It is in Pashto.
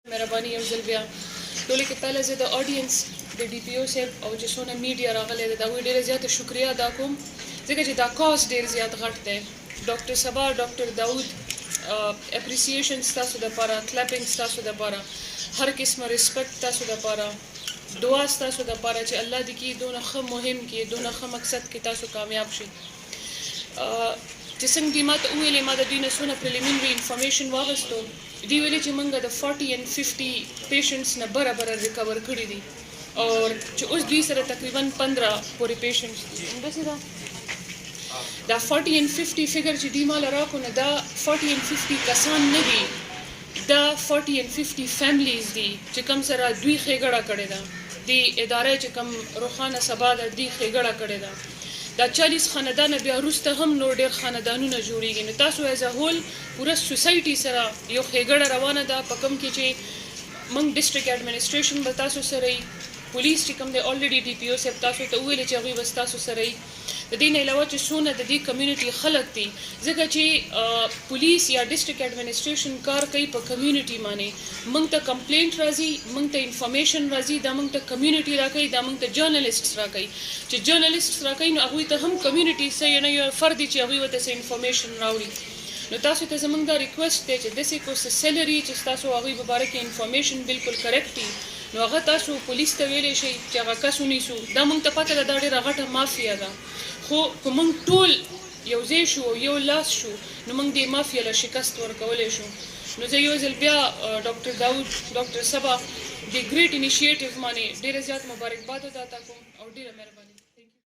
مهرباني یو ځل بیا ټولو کې پهله زه د آډینس د ډي پی او صاحب او چې څونه میډیا راغلی ده د هغوی ډېره زیاته شکریه ادا کوم ځکه چې دا کاز ډېر زیات غټ دی. ډاکټر صبا، ډاکټر داود، اپریسیشن ستاسو دپاره، کلپینګ ستاسو دپاره، هر قسمه ریسپیکټ تاسو دپاره، دعا ستاسو دپاره چې الله دې کي دونه ښه مهم کې دونه ښه مقصد کې تاسو کامیاب شئ. چې څنګه دې ما ته وویلې ما د دوی نه څونه پریلیمینري انفارمیشن واخیستو، دوی ویلې چې موږ د 40 and 50 پیشنټس نه برابر ریکور کړي دي او چې اوس دوی سره تقریبا 15 پورې پیشنټس دي. همداسې ده دا 40 and 50 فګر چې دوی ماله راکړو نو دا 40 and 50 کسان نه دي، دا 40 and 50 فیملیز دي چې کوم سره دوی ښېګړه کړې ده، د ادارې چې کوم روښانه سبا ده دوی ښېګړه کړې ده. دا 40 خاندانه بیا وروسته هم نور ډېر خاندانونه جوړېږي. نو تاسو ایز ا هول پوره سوسایټي سره یو ښېګړه روانه ده په کوم کې چې موږ ډسټرکټ ایډمنسټریشن به تاسو سره وي، پولیس چې کوم دی الریډي ډي پی او صاحب تاسو ته وویلې چې هغوی به ستاسو سره وي. د دې نه علاوه چې څونه د دې کمیونټي خلک دي ځکه چې پولیس یا ډسټرکټ ایډمنسټریشن کار کوي په کمیونټي باندې، موږ ته کمپلینټ راځي، موږ ته انفارمیشن راځي، دا موږ ته کمیونټي راکوي، دا موږ ته جرنالیسټس راکوي. چې جرنالیسټس راکوي نو هغوی ته هم کمیونټي څه یو فرد دی چې هغوی ورته څه انفارمیشن راوړي. نو تاسو ته زموږ دا ریکویسټ دی چې داسې کوم څه سیلري چې ستاسو هغوی په باره کې انفارمیشن بالکل کریکټ وي نو هغه تاسو پولیس ته ویلی شئ چې هغه کس ونیسو. دا موږ ته پته ده دا ډېره غټه مافیا ده، خو که موږ ټول یو ځای شو او یو لاس شو نو موږ دې مافیا له شکست ورکولی شو. نو زه یو ځل بیا ډاکټر داود، ډاکټر صبا د ګریټ انیشیټیو باندې ډېره زیات مبارکباد ادا کوم او ډېره مهرباني.